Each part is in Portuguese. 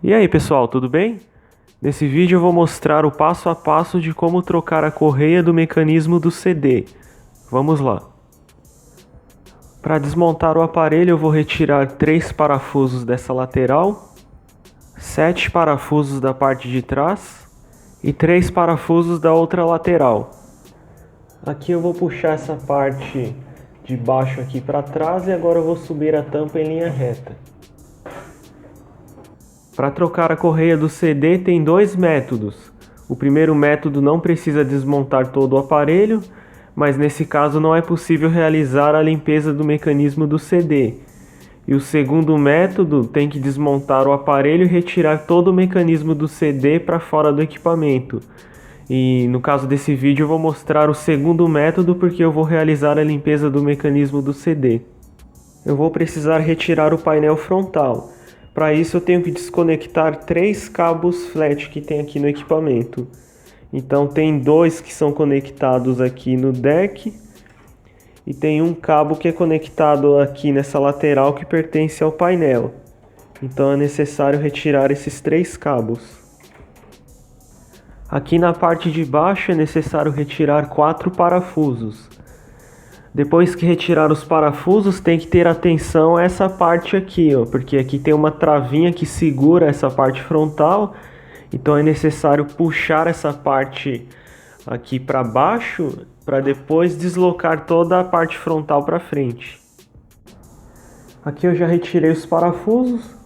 E aí pessoal, tudo bem? Nesse vídeo eu vou mostrar o passo a passo de como trocar a correia do mecanismo do CD. Vamos lá. Para desmontar o aparelho eu vou retirar 3 parafusos dessa lateral, 7 parafusos da parte de trás e 3 parafusos da outra lateral. Aqui eu vou puxar essa parte de baixo aqui para trás e agora eu vou subir a tampa em linha reta. Para trocar a correia do CD tem dois métodos. O primeiro método não precisa desmontar todo o aparelho, mas nesse caso não é possível realizar a limpeza do mecanismo do CD. E o segundo método tem que desmontar o aparelho e retirar todo o mecanismo do CD para fora do equipamento. E no caso desse vídeo eu vou mostrar o segundo método porque eu vou realizar a limpeza do mecanismo do CD. Eu vou precisar retirar o painel frontal. Para isso eu tenho que desconectar 3 cabos flat que tem aqui no equipamento. Então tem 2 que são conectados aqui no deck e tem um cabo que é conectado aqui nessa lateral que pertence ao painel. Então é necessário retirar esses 3 cabos. Aqui na parte de baixo é necessário retirar 4 parafusos. Depois que retirar os parafusos, tem que ter atenção a essa parte aqui, ó, porque aqui tem uma travinha que segura essa parte frontal, então é necessário puxar essa parte aqui para baixo, para depois deslocar toda a parte frontal para frente. Aqui eu já retirei os parafusos,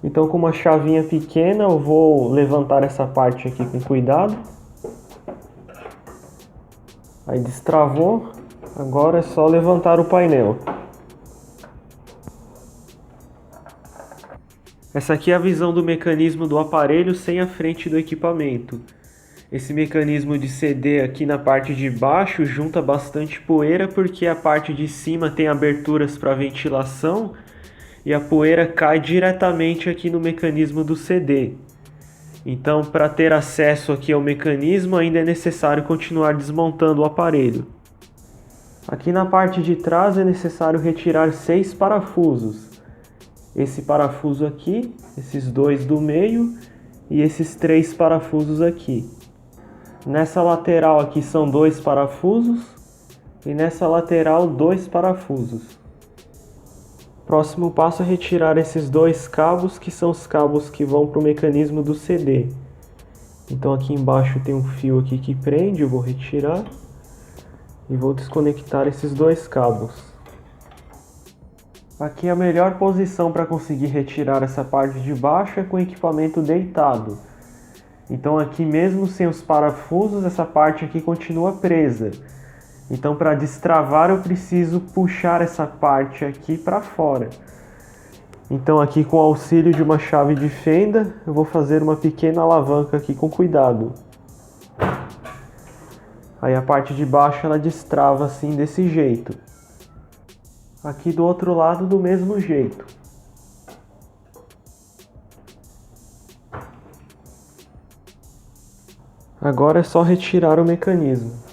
então com uma chavinha pequena eu vou levantar essa parte aqui com cuidado. Aí destravou. Agora é só levantar o painel. Essa aqui é a visão do mecanismo do aparelho sem a frente do equipamento. Esse mecanismo de CD aqui na parte de baixo junta bastante poeira porque a parte de cima tem aberturas para ventilação e a poeira cai diretamente aqui no mecanismo do CD. Então, para ter acesso aqui ao mecanismo, ainda é necessário continuar desmontando o aparelho. Aqui na parte de trás é necessário retirar 6 parafusos. Esse parafuso aqui, esses 2 do meio e esses 3 parafusos aqui. Nessa lateral aqui são 2 parafusos e nessa lateral 2 parafusos. Próximo passo é retirar esses 2 cabos que são os cabos que vão para o mecanismo do CD. Então aqui embaixo tem um fio aqui que prende, eu vou retirar. E vou desconectar esses 2 cabos. Aqui a melhor posição para conseguir retirar essa parte de baixo é com o equipamento deitado. Então aqui mesmo sem os parafusos, essa parte aqui continua presa. Então para destravar eu preciso puxar essa parte aqui para fora. Então aqui com o auxílio de uma chave de fenda, eu vou fazer uma pequena alavanca aqui com cuidado. Aí a parte de baixo ela destrava assim desse jeito. Aqui do outro lado do mesmo jeito. Agora é só retirar o mecanismo.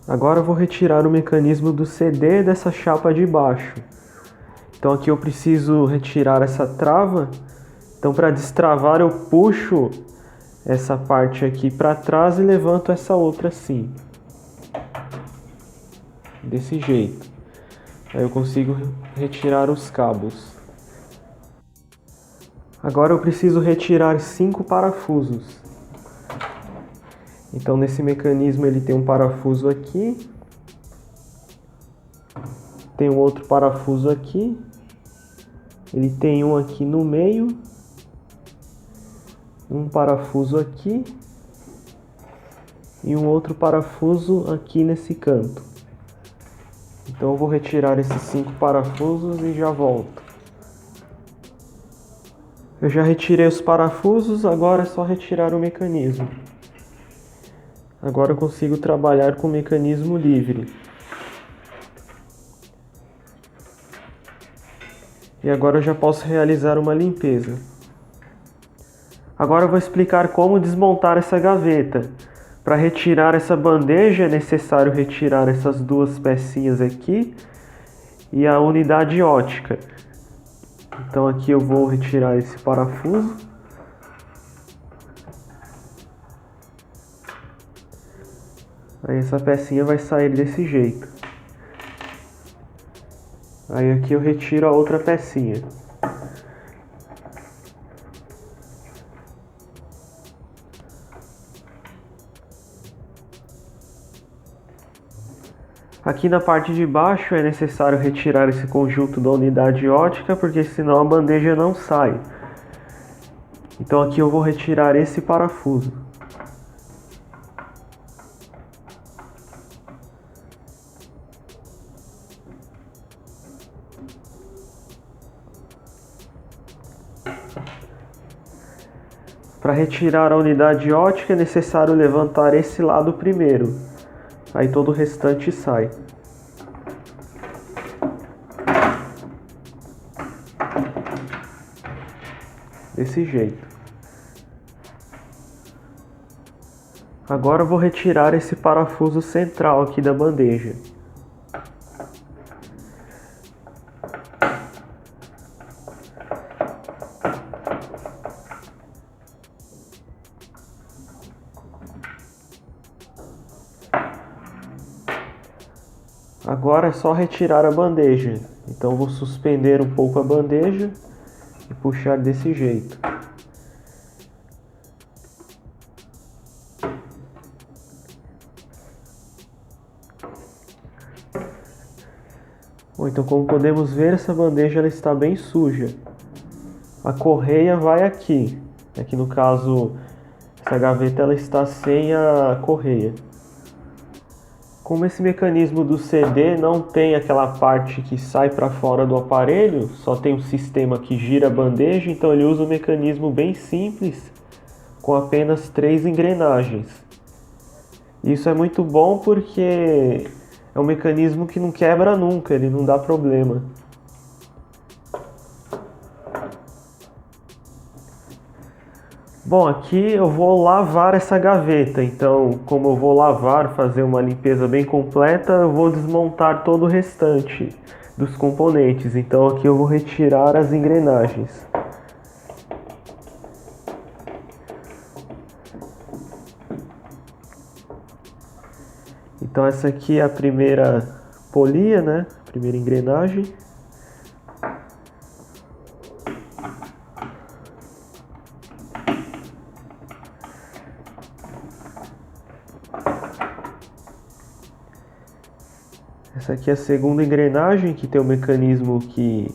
Agora eu vou retirar o mecanismo do CD dessa chapa de baixo. Então aqui eu preciso retirar essa trava. Então para destravar eu puxo essa parte aqui para trás e levanto essa outra assim. Desse jeito. Aí eu consigo retirar os cabos. Agora eu preciso retirar 5 parafusos. Então nesse mecanismo ele tem um parafuso aqui, tem um outro parafuso aqui, ele tem um aqui no meio, um parafuso aqui e um outro parafuso aqui nesse canto. Então eu vou retirar esses 5 parafusos e já volto. Eu já retirei os parafusos, agora é só retirar o mecanismo. Agora eu consigo trabalhar com o mecanismo livre. E agora eu já posso realizar uma limpeza. Agora eu vou explicar como desmontar essa gaveta. Para retirar essa bandeja é necessário retirar essas duas pecinhas aqui e a unidade ótica. Então aqui eu vou retirar esse parafuso. Aí essa pecinha vai sair desse jeito. Aí aqui eu retiro a outra pecinha. Aqui na parte de baixo é necessário retirar esse conjunto da unidade ótica, porque senão a bandeja não sai. Então aqui eu vou retirar esse parafuso. Para retirar a unidade ótica é necessário levantar esse lado primeiro. Aí todo o restante sai. Desse jeito. Agora eu vou retirar esse parafuso central aqui da bandeja. Agora é só retirar a bandeja. Então eu vou suspender um pouco a bandeja e puxar desse jeito. Bom, então como podemos ver, essa bandeja ela está bem suja. A correia vai aqui. Aqui no caso, essa gaveta ela está sem a correia. Como esse mecanismo do CD não tem aquela parte que sai para fora do aparelho, só tem um sistema que gira a bandeja, então ele usa um mecanismo bem simples, com apenas 3 engrenagens. Isso é muito bom porque é um mecanismo que não quebra nunca, ele não dá problema. Bom, aqui eu vou lavar essa gaveta, então como eu vou lavar, fazer uma limpeza bem completa, eu vou desmontar todo o restante dos componentes. Então aqui eu vou retirar as engrenagens. Então essa aqui é a primeira polia, né? A primeira engrenagem. Essa aqui é a segunda engrenagem, que tem o mecanismo que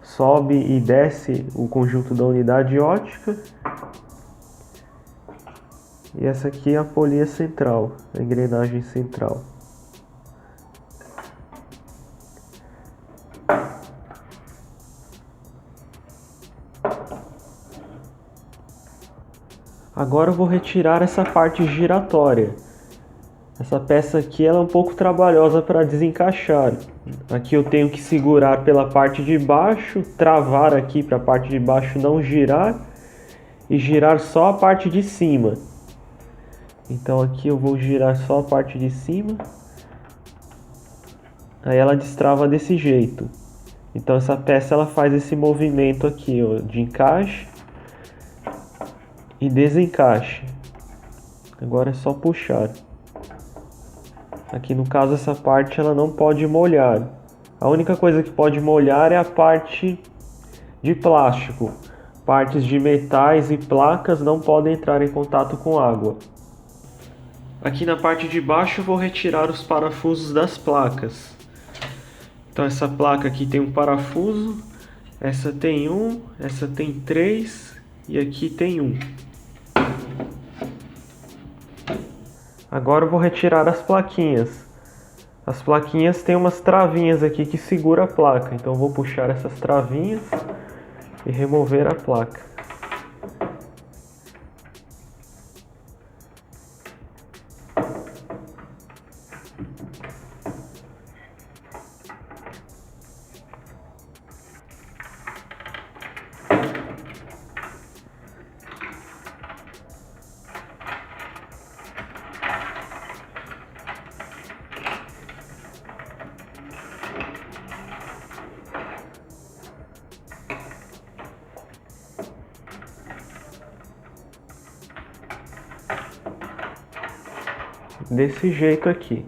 sobe e desce o conjunto da unidade ótica. E essa aqui é a polia central, a engrenagem central. Agora eu vou retirar essa parte giratória. Essa peça aqui ela é um pouco trabalhosa para desencaixar. Aqui eu tenho que segurar pela parte de baixo, travar aqui para a parte de baixo não girar e girar só a parte de cima. Então aqui eu vou girar só a parte de cima. Aí ela destrava desse jeito. Então essa peça ela faz esse movimento aqui, ó, de encaixe e desencaixe. Agora é só puxar. Aqui no caso essa parte ela não pode molhar. A única coisa que pode molhar é a parte de plástico. Partes de metais e placas não podem entrar em contato com água. Aqui na parte de baixo eu vou retirar os parafusos das placas. Então essa placa aqui tem um parafuso, essa tem um, essa tem 3 e aqui tem um. Agora eu vou retirar as plaquinhas. As plaquinhas têm umas travinhas aqui que segura a placa. Então eu vou puxar essas travinhas e remover a placa. desse jeito aqui.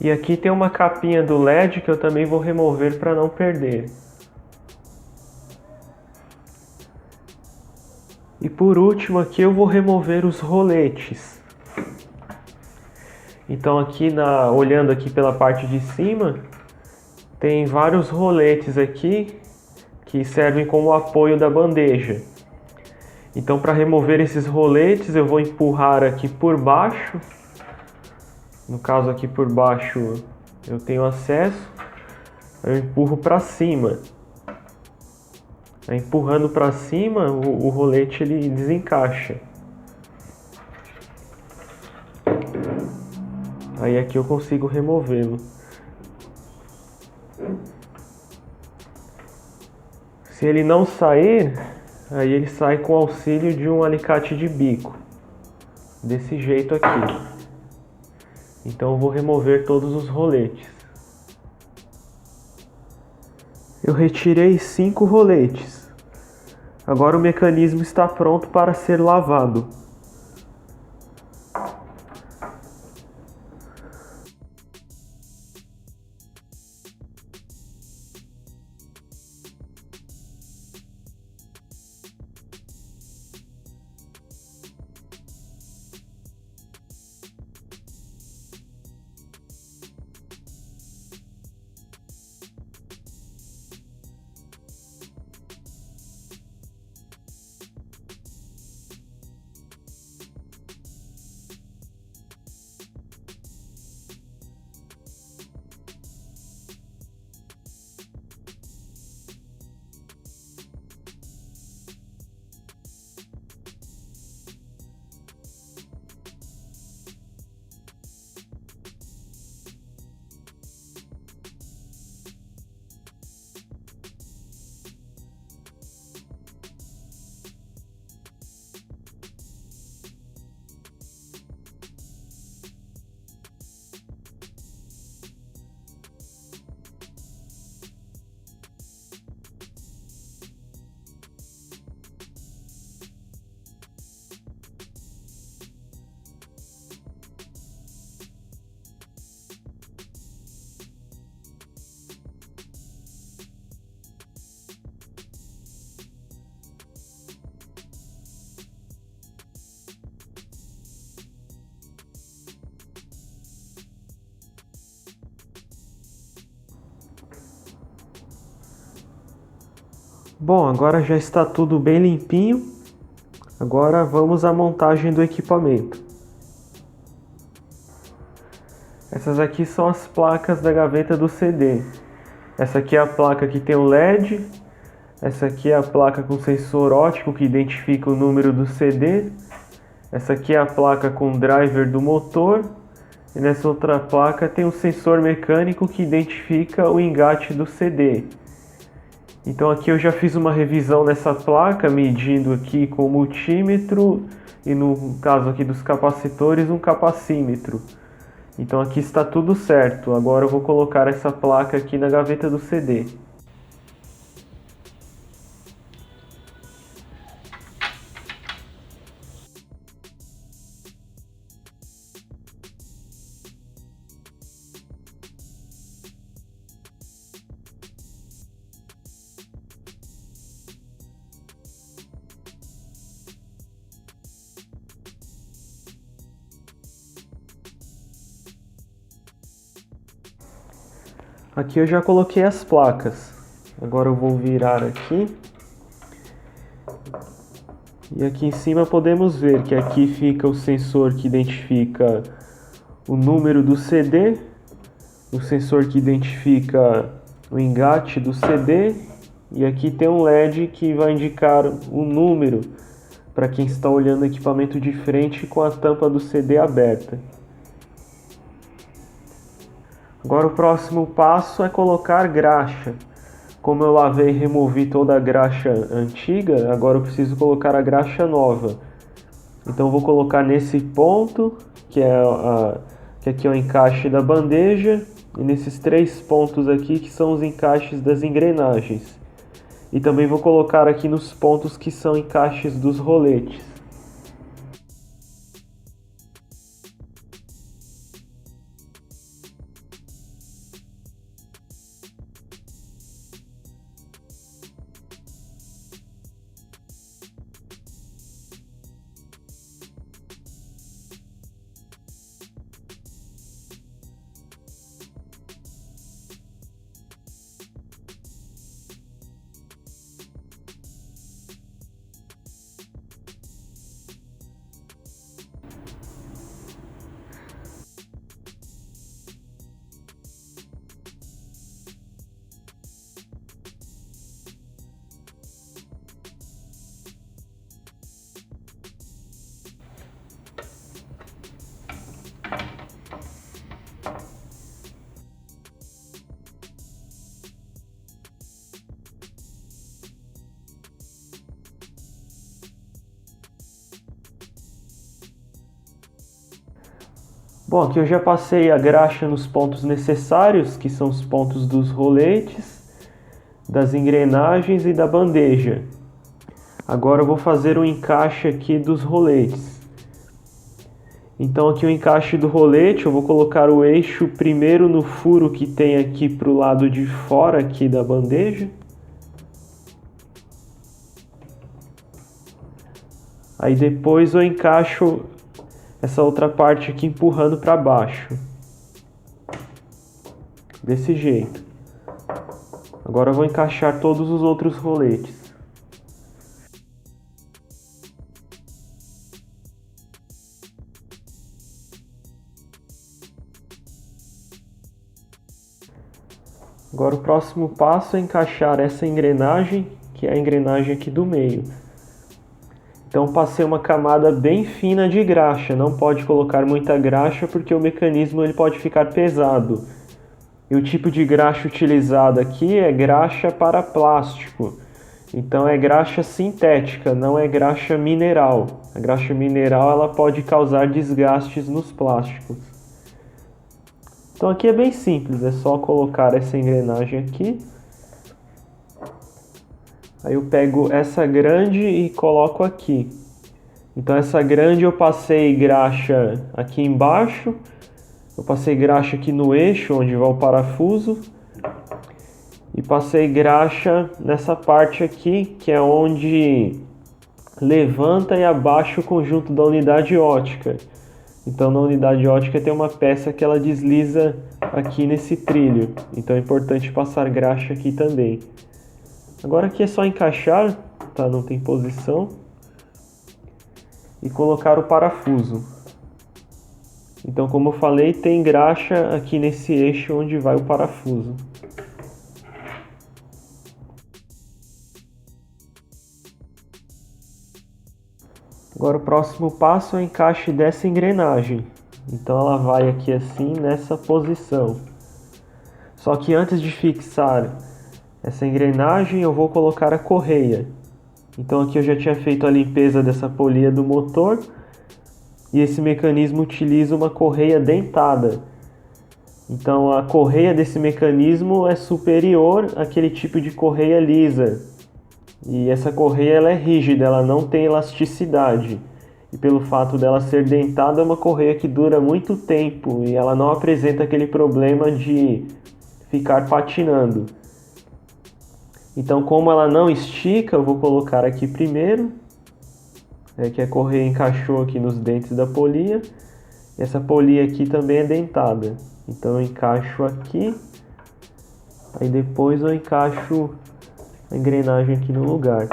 E aqui tem uma capinha do LED que eu também vou remover para não perder. E por último aqui eu vou remover os roletes. Então aqui olhando aqui pela parte de cima, tem vários roletes aqui que servem como apoio da bandeja. Então para remover esses roletes eu vou empurrar aqui por baixo. No caso aqui por baixo eu tenho acesso. Eu empurro para cima. Empurrando para cima o rolete ele desencaixa. Aí aqui eu consigo removê-lo. Se ele não sair, aí ele sai com auxílio de um alicate de bico. Desse jeito aqui. Então eu vou remover todos os roletes. Eu retirei 5 roletes. Agora o mecanismo está pronto para ser lavado. Bom, agora já está tudo bem limpinho. Agora vamos à montagem do equipamento. Essas aqui são as placas da gaveta do CD. Essa aqui é a placa que tem o LED. Essa aqui é a placa com sensor óptico que identifica o número do CD. Essa aqui é a placa com driver do motor. E nessa outra placa tem um sensor mecânico que identifica o engate do CD. Então aqui eu já fiz uma revisão nessa placa, medindo aqui com o multímetro e no caso aqui dos capacitores, um capacímetro. Então aqui está tudo certo. Agora eu vou colocar essa placa aqui na gaveta do CD. Aqui eu já coloquei as placas. Agora eu vou virar aqui. E aqui em cima podemos ver que aqui fica o sensor que identifica o número do CD, o sensor que identifica o engate do CD, e aqui tem um LED que vai indicar o número para quem está olhando o equipamento de frente com a tampa do CD aberta. Agora o próximo passo é colocar graxa. Como eu lavei e removi toda a graxa antiga, agora eu preciso colocar a graxa nova. Então eu vou colocar nesse ponto, que aqui é o encaixe da bandeja, e nesses 3 pontos aqui que são os encaixes das engrenagens. E também vou colocar aqui nos pontos que são encaixes dos roletes. Bom, aqui eu já passei a graxa nos pontos necessários, que são os pontos dos roletes, das engrenagens e da bandeja. Agora eu vou fazer o encaixe aqui dos roletes. Então aqui o encaixe do rolete, eu vou colocar o eixo primeiro no furo que tem aqui para o lado de fora aqui da bandeja. Aí depois eu encaixo essa outra parte aqui empurrando para baixo. Desse jeito. Agora eu vou encaixar todos os outros roletes. Agora o próximo passo é encaixar essa engrenagem, que é a engrenagem aqui do meio. Então passei uma camada bem fina de graxa, não pode colocar muita graxa porque o mecanismo ele pode ficar pesado. E o tipo de graxa utilizado aqui é graxa para plástico. Então é graxa sintética, não é graxa mineral. A graxa mineral ela pode causar desgastes nos plásticos. Então aqui é bem simples, é só colocar essa engrenagem aqui. Aí eu pego essa grande e coloco aqui. Então essa grande eu passei graxa aqui embaixo. Eu passei graxa aqui no eixo, onde vai o parafuso. E passei graxa nessa parte aqui, que é onde levanta e abaixa o conjunto da unidade ótica. Então na unidade ótica tem uma peça que ela desliza aqui nesse trilho. Então é importante passar graxa aqui também. Agora aqui é só encaixar, tá? Não tem posição. E colocar o parafuso. Então, como eu falei, tem graxa aqui nesse eixo onde vai o parafuso. Agora o próximo passo é o encaixe dessa engrenagem. Então ela vai aqui assim, nessa posição. Só que antes de fixar essa engrenagem, eu vou colocar a correia. Então aqui eu já tinha feito a limpeza dessa polia do motor. E esse mecanismo utiliza uma correia dentada. Então a correia desse mecanismo é superior àquele tipo de correia lisa. E essa correia ela é rígida, ela não tem elasticidade. E pelo fato dela ser dentada, é uma correia que dura muito tempo e ela não apresenta aquele problema de ficar patinando. Então, como ela não estica, eu vou colocar aqui primeiro, que a correia encaixou aqui nos dentes da polia. Essa polia aqui também é dentada. Então eu encaixo aqui, aí depois eu encaixo a engrenagem aqui no lugar.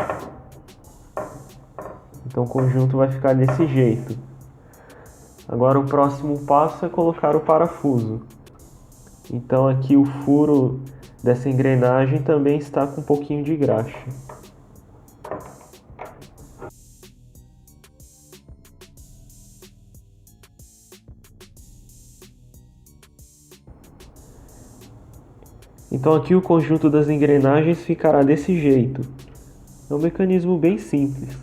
Então o conjunto vai ficar desse jeito. Agora o próximo passo é colocar o parafuso. Então aqui o furo dessa engrenagem também está com um pouquinho de graxa. Então aqui o conjunto das engrenagens ficará desse jeito. É um mecanismo bem simples.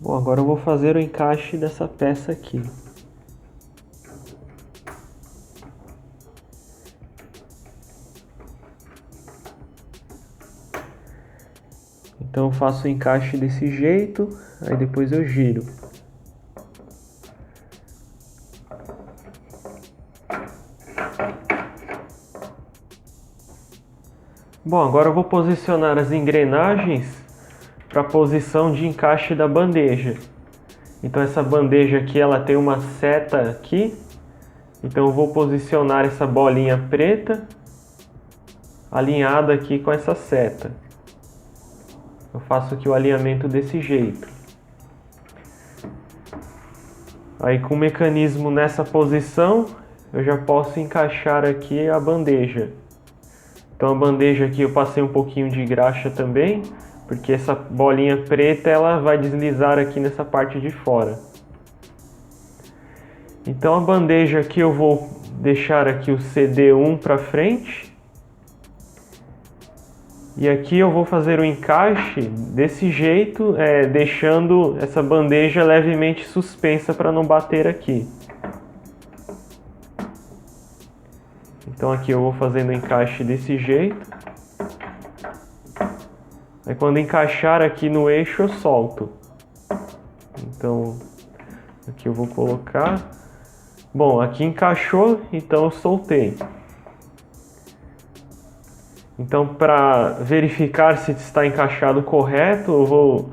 Bom, agora eu vou fazer o encaixe dessa peça aqui. Então eu faço o encaixe desse jeito, aí depois eu giro. Bom, agora eu vou posicionar as engrenagens para a posição de encaixe da bandeja. Então essa bandeja aqui ela tem uma seta aqui. Então eu vou posicionar essa bolinha preta alinhada aqui com essa seta. Eu faço aqui o alinhamento desse jeito. Aí com o mecanismo nessa posição, eu já posso encaixar aqui a bandeja. Então a bandeja aqui eu passei um pouquinho de graxa também, porque essa bolinha preta ela vai deslizar aqui nessa parte de fora. Então a bandeja aqui eu vou deixar aqui o CD1 para frente. E aqui eu vou fazer o encaixe desse jeito, deixando essa bandeja levemente suspensa para não bater aqui. Então aqui eu vou fazendo o encaixe desse jeito. Aí quando encaixar aqui no eixo eu solto. Então aqui eu vou colocar. Bom, aqui encaixou, então eu soltei. Então, para verificar se está encaixado correto, eu vou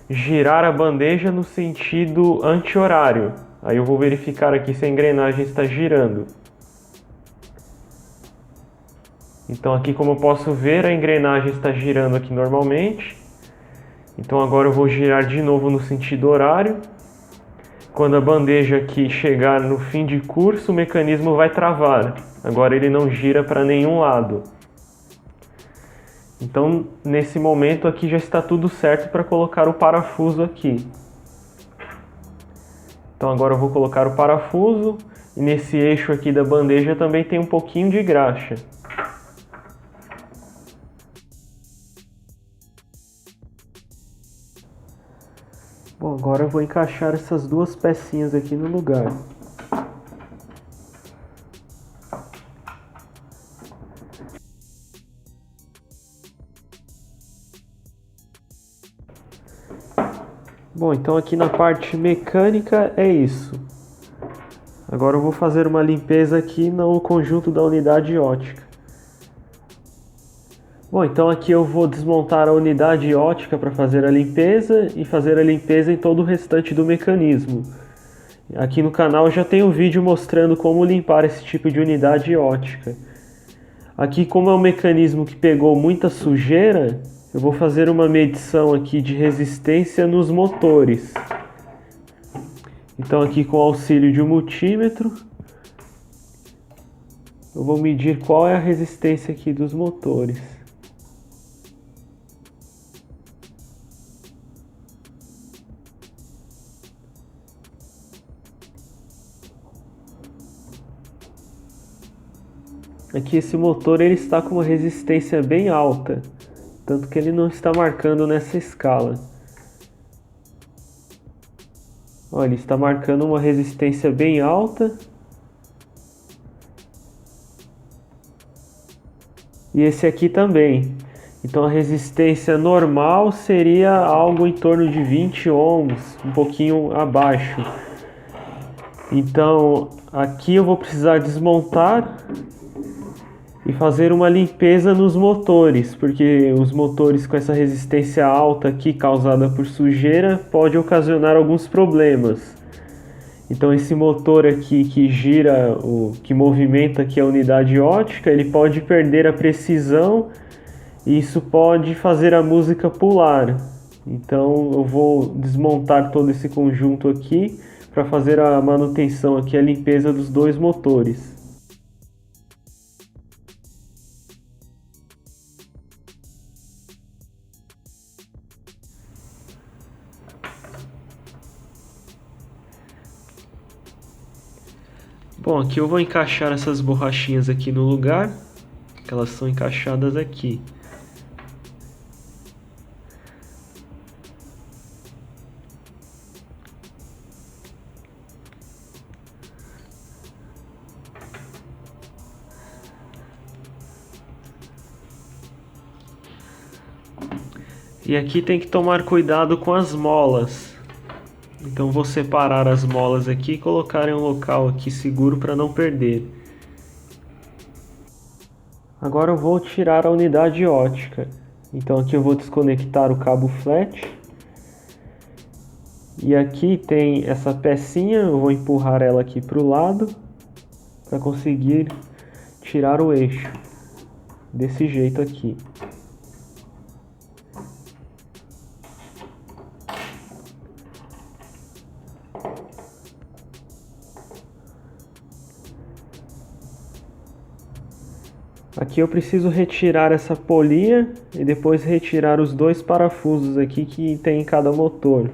girar a bandeja no sentido anti-horário. Aí eu vou verificar aqui se a engrenagem está girando. Então aqui, como eu posso ver, a engrenagem está girando aqui normalmente. Então agora eu vou girar de novo no sentido horário. Quando a bandeja aqui chegar no fim de curso, o mecanismo vai travar. Agora ele não gira para nenhum lado. Então, nesse momento aqui já está tudo certo para colocar o parafuso aqui. Então agora eu vou colocar o parafuso. E nesse eixo aqui da bandeja também tem um pouquinho de graxa. Bom, agora eu vou encaixar essas duas pecinhas aqui no lugar. Bom, então aqui na parte mecânica é isso. Agora eu vou fazer uma limpeza aqui no conjunto da unidade ótica. Bom, então aqui eu vou desmontar a unidade ótica para fazer a limpeza e fazer a limpeza em todo o restante do mecanismo. Aqui no canal já tem um vídeo mostrando como limpar esse tipo de unidade ótica. Aqui, como é um mecanismo que pegou muita sujeira, eu vou fazer uma medição aqui de resistência nos motores. Então aqui com o auxílio de um multímetro, eu vou medir qual é a resistência aqui dos motores. Aqui esse motor ele está com uma resistência bem alta, tanto que ele não está marcando nessa escala. Olha, ele está marcando uma resistência bem alta. E esse aqui também. Então a resistência normal seria algo em torno de 20 ohms, um pouquinho abaixo. Então aqui eu vou precisar desmontar e fazer uma limpeza nos motores, porque os motores com essa resistência alta aqui causada por sujeira pode ocasionar alguns problemas. Então esse motor aqui que gira, que movimenta aqui a unidade ótica, ele pode perder a precisão e isso pode fazer a música pular. Então eu vou desmontar todo esse conjunto aqui para fazer a manutenção aqui, a limpeza dos dois motores. Bom, aqui eu vou encaixar essas borrachinhas aqui no lugar, que elas são encaixadas aqui. E aqui tem que tomar cuidado com as molas. Então vou separar as molas aqui e colocar em um local aqui seguro para não perder. Agora eu vou tirar a unidade ótica. Então aqui eu vou desconectar o cabo flat. E aqui tem essa pecinha, eu vou empurrar ela aqui para o lado para conseguir tirar o eixo. Desse jeito aqui. Aqui eu preciso retirar essa polia e depois retirar os dois parafusos aqui que tem em cada motor.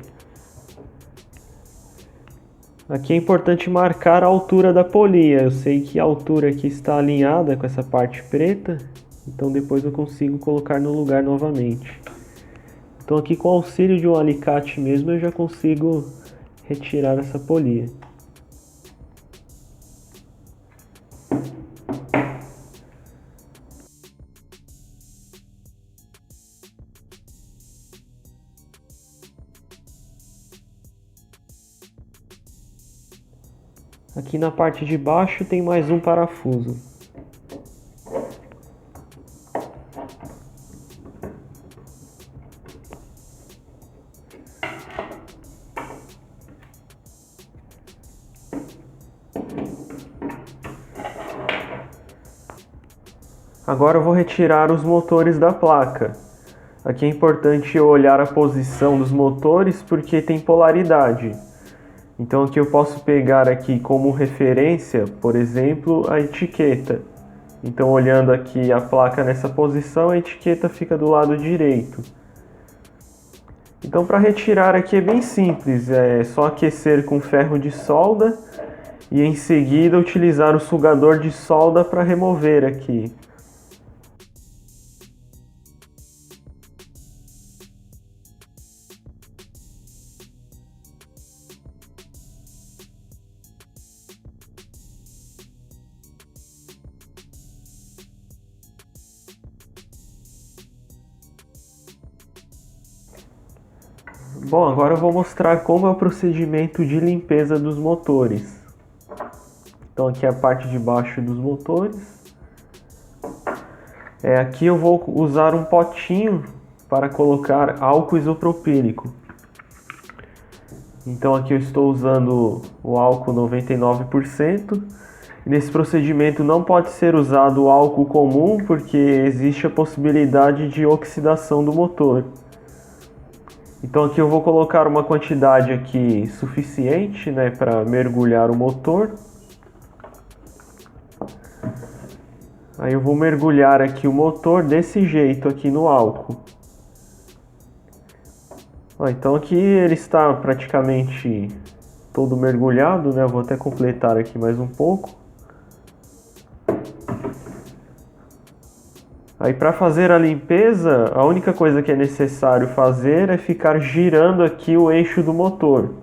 Aqui é importante marcar a altura da polia. Eu sei que a altura aqui está alinhada com essa parte preta, então depois eu consigo colocar no lugar novamente. Então aqui com o auxílio de um alicate mesmo eu já consigo retirar essa polia. Aqui na parte de baixo tem mais um parafuso. Agora eu vou retirar os motores da placa. Aqui é importante olhar a posição dos motores porque tem polaridade. Então aqui eu posso pegar aqui como referência, por exemplo, a etiqueta. Então olhando aqui a placa nessa posição, a etiqueta fica do lado direito. Então para retirar aqui é bem simples, é só aquecer com ferro de solda e em seguida utilizar o sugador de solda para remover aqui. Bom, agora eu vou mostrar como é o procedimento de limpeza dos motores. Então aqui é a parte de baixo dos motores. Aqui eu vou usar um potinho para colocar álcool isopropílico. Então aqui eu estou usando o álcool 99%. Nesse procedimento não pode ser usado o álcool comum porque existe a possibilidade de oxidação do motor. Então aqui eu vou colocar uma quantidade aqui suficiente, né, para mergulhar o motor. Aí eu vou mergulhar aqui o motor desse jeito aqui no álcool. Então aqui ele está praticamente todo mergulhado, né? Eu vou até completar aqui mais um pouco. Aí para fazer a limpeza, a única coisa que é necessário fazer é ficar girando aqui o eixo do motor.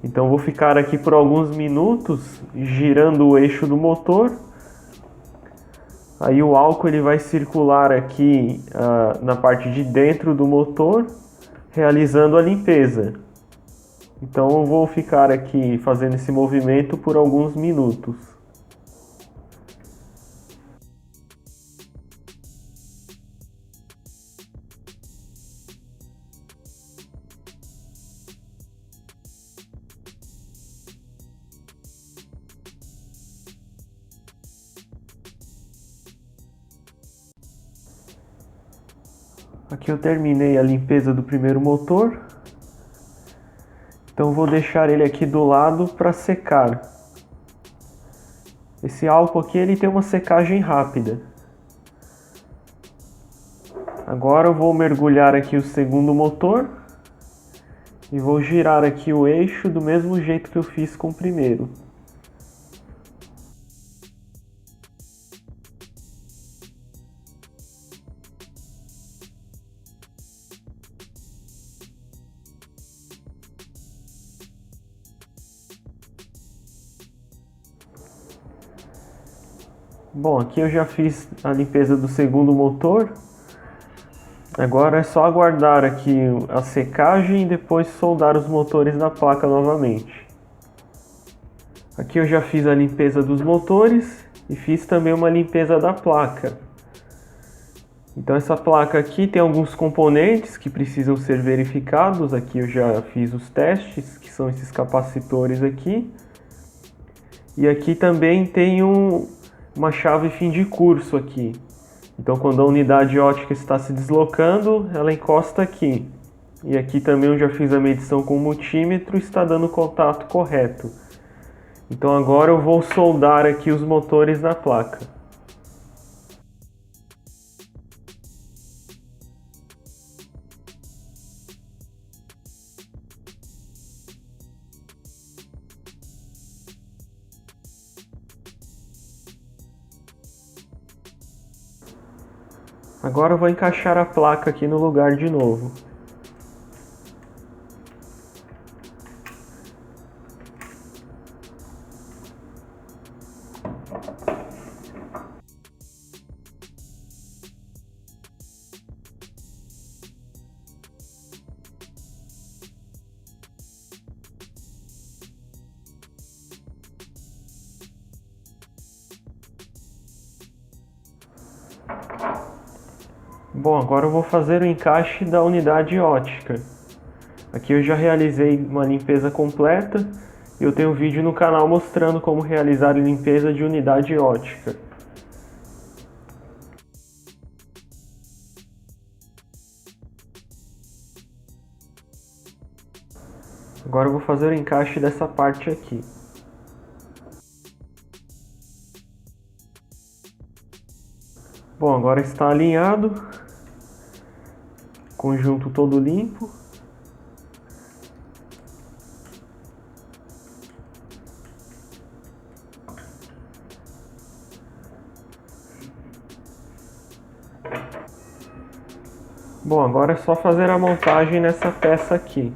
Então vou ficar aqui por alguns minutos girando o eixo do motor. Aí o álcool ele vai circular aqui na parte de dentro do motor, realizando a limpeza. Então eu vou ficar aqui fazendo esse movimento por alguns minutos. Aqui eu terminei a limpeza do primeiro motor. Então vou deixar ele aqui do lado para secar. Esse álcool aqui ele tem uma secagem rápida. Agora eu vou mergulhar aqui o segundo motor e vou girar aqui o eixo do mesmo jeito que eu fiz com o primeiro. Bom, aqui eu já fiz a limpeza do segundo motor. Agora é só aguardar aqui a secagem e depois soldar os motores na placa novamente. Aqui eu já fiz a limpeza dos motores e fiz também uma limpeza da placa. Então essa placa aqui tem alguns componentes que precisam ser verificados. Aqui eu já fiz os testes, que são esses capacitores aqui. E aqui também tem uma chave fim de curso aqui. Então quando a unidade ótica está se deslocando, ela encosta aqui. E aqui também eu já fiz a medição com o multímetro e está dando o contato correto. Então agora eu vou soldar aqui os motores na placa. Agora eu vou encaixar a placa aqui no lugar de novo. Bom, agora eu vou fazer o encaixe da unidade ótica. Aqui eu já realizei uma limpeza completa e eu tenho um vídeo no canal mostrando como realizar a limpeza de unidade ótica. Agora eu vou fazer o encaixe dessa parte aqui. Bom, agora está alinhado, conjunto todo limpo. Bom, agora é só fazer a montagem nessa peça aqui.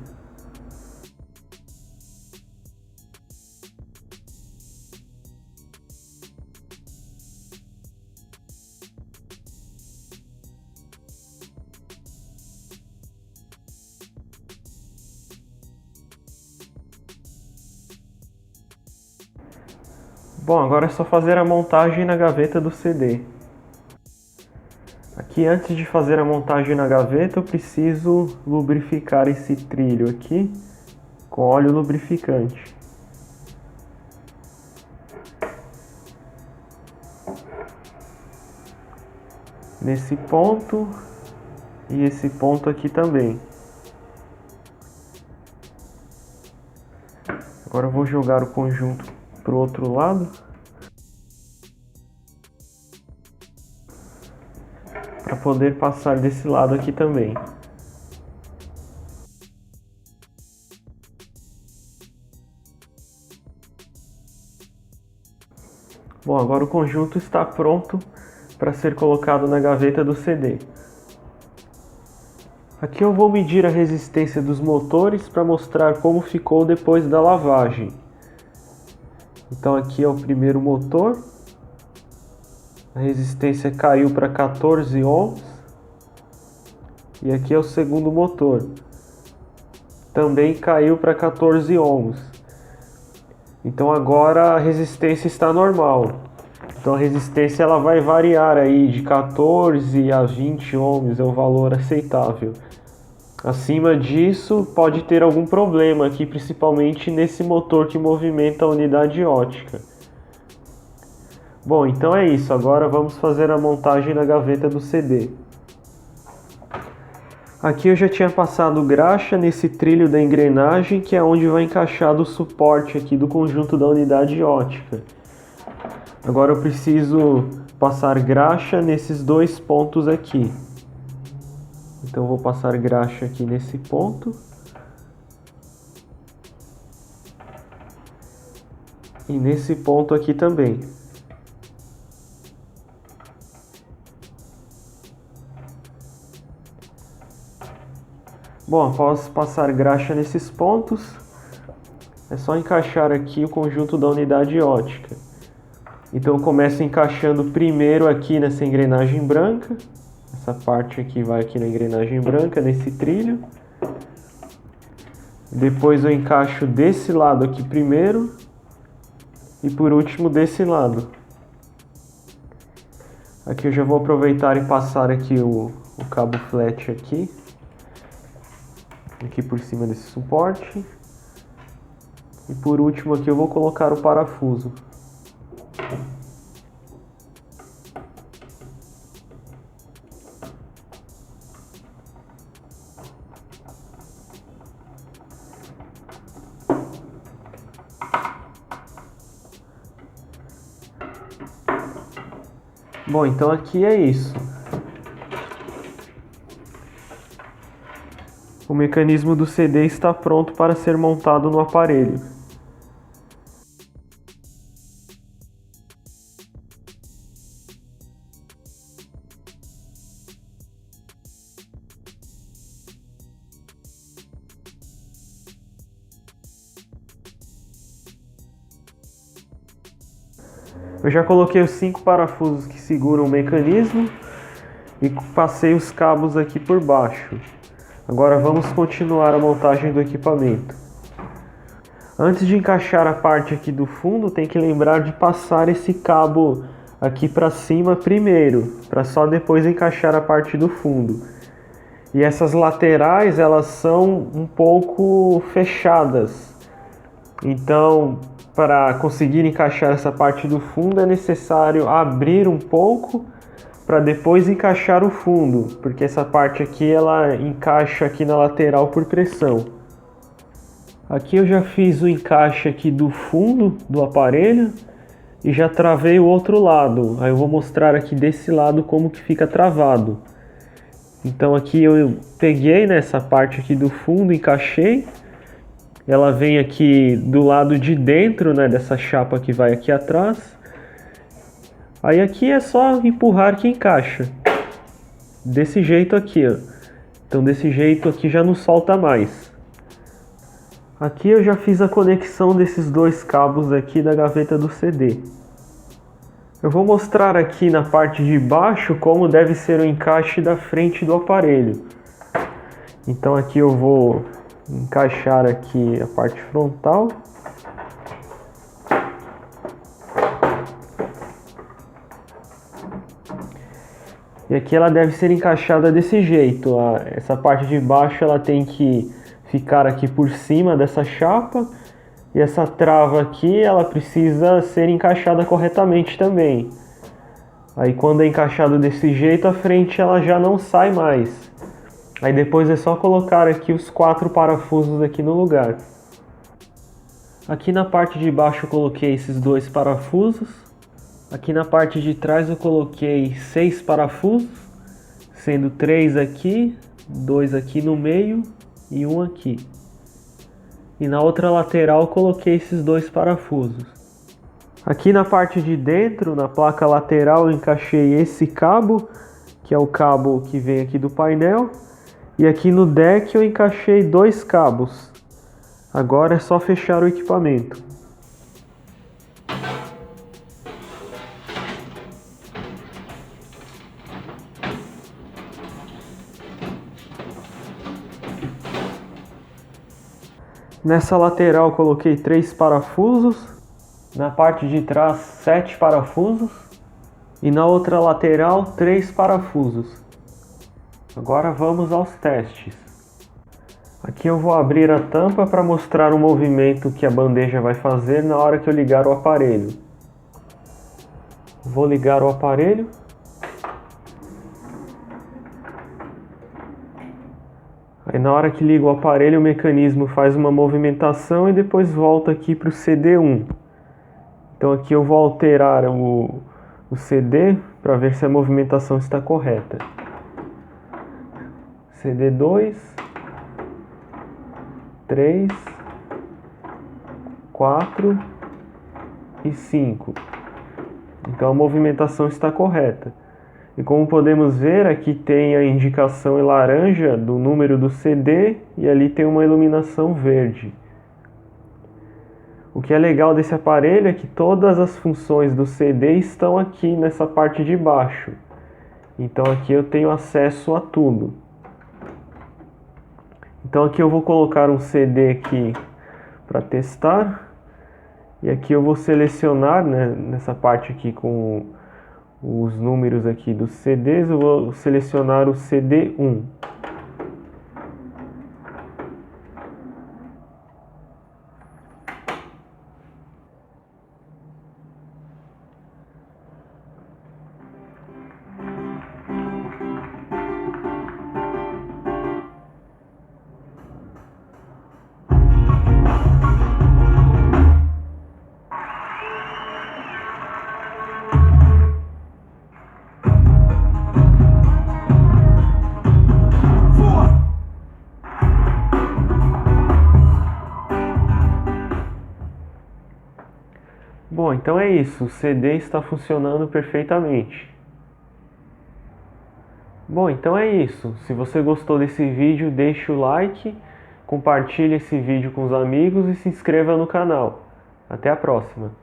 Bom, agora é só fazer a montagem na gaveta do CD. Aqui, antes de fazer a montagem na gaveta, eu preciso lubrificar esse trilho aqui com óleo lubrificante. Nesse ponto e esse ponto aqui também. Agora eu vou jogar o conjunto para o outro lado. Para poder passar desse lado aqui também. Bom, agora o conjunto está pronto para ser colocado na gaveta do CD. Aqui eu vou medir a resistência dos motores para mostrar como ficou depois da lavagem. Então aqui é o primeiro motor. A resistência caiu para 14 ohms. E aqui é o segundo motor. Também caiu para 14 ohms. Então agora a resistência está normal. Então a resistência ela vai variar aí de 14 a 20 ohms, é um valor aceitável. Acima disso pode ter algum problema aqui, principalmente nesse motor que movimenta a unidade ótica. Bom, então é isso. Agora vamos fazer a montagem na gaveta do CD. Aqui eu já tinha passado graxa nesse trilho da engrenagem, que é onde vai encaixar o suporte aqui do conjunto da unidade ótica. Agora eu preciso passar graxa nesses dois pontos aqui. Então eu vou passar graxa aqui nesse ponto. E nesse ponto aqui também. Bom, após passar graxa nesses pontos, é só encaixar aqui o conjunto da unidade ótica. Então eu começo encaixando primeiro aqui nessa engrenagem branca. Essa parte aqui vai aqui na engrenagem branca, nesse trilho. Depois eu encaixo desse lado aqui primeiro. E por último desse lado. Aqui eu já vou aproveitar e passar aqui o cabo flat aqui por cima desse suporte. E por último aqui eu vou colocar o parafuso. Bom, então aqui é isso. O mecanismo do CD está pronto para ser montado no aparelho. Eu já coloquei os 5 parafusos que seguram o mecanismo e passei os cabos aqui por baixo. Agora vamos continuar a montagem do equipamento. Antes de encaixar a parte aqui do fundo, tem que lembrar de passar esse cabo aqui para cima primeiro, para só depois encaixar a parte do fundo. E essas laterais, elas são um pouco fechadas. Então, para conseguir encaixar essa parte do fundo, é necessário abrir um pouco para depois encaixar o fundo, porque essa parte aqui ela encaixa aqui na lateral por pressão. Aqui eu já fiz o encaixe aqui do fundo do aparelho e já travei o outro lado. Aí eu vou mostrar aqui desse lado como que fica travado. Então aqui eu peguei nessa parte aqui do fundo, encaixei. Ela vem aqui do lado de dentro, né, dessa chapa que vai aqui atrás. Aí aqui é só empurrar que encaixa. Desse jeito aqui, ó. Então desse jeito aqui já não solta mais. Aqui eu já fiz a conexão desses dois cabos aqui da gaveta do CD. Eu vou mostrar aqui na parte de baixo como deve ser o encaixe da frente do aparelho. Então aqui eu vou encaixar aqui a parte frontal. E aqui ela deve ser encaixada desse jeito. Essa parte de baixo ela tem que ficar aqui por cima dessa chapa. E essa trava aqui ela precisa ser encaixada corretamente também. Aí quando é encaixado desse jeito, a frente ela já não sai mais. Aí depois é só colocar aqui os 4 parafusos aqui no lugar. Aqui na parte de baixo eu coloquei esses 2 parafusos. Aqui na parte de trás eu coloquei 6 parafusos, sendo 3 aqui, 2 aqui no meio e 1 aqui. E na outra lateral eu coloquei esses 2 parafusos. Aqui na parte de dentro, na placa lateral, eu encaixei esse cabo, que é o cabo que vem aqui do painel. E aqui no deck eu encaixei 2 cabos. Agora é só fechar o equipamento. Nessa lateral eu coloquei 3 parafusos, na parte de trás 7 parafusos e na outra lateral 3 parafusos. Agora vamos aos testes. Aqui eu vou abrir a tampa para mostrar o movimento que a bandeja vai fazer na hora que eu ligar o aparelho. Vou ligar o aparelho. Aí na hora que liga o aparelho, o mecanismo faz uma movimentação e depois volta aqui para o CD1. Então aqui eu vou alterar o CD para ver se a movimentação está correta. CD2, 3, 4 e 5. Então a movimentação está correta. E como podemos ver, aqui tem a indicação em laranja do número do CD e ali tem uma iluminação verde. O que é legal desse aparelho é que todas as funções do CD estão aqui nessa parte de baixo. Então aqui eu tenho acesso a tudo. Então aqui eu vou colocar um CD aqui para testar. E aqui eu vou selecionar, né, nessa parte aqui com os números aqui dos CDs, eu vou selecionar o CD1. Bom, então é isso, o CD está funcionando perfeitamente. Bom, então é isso. Se você gostou desse vídeo, deixe o like, compartilhe esse vídeo com os amigos e se inscreva no canal. Até a próxima!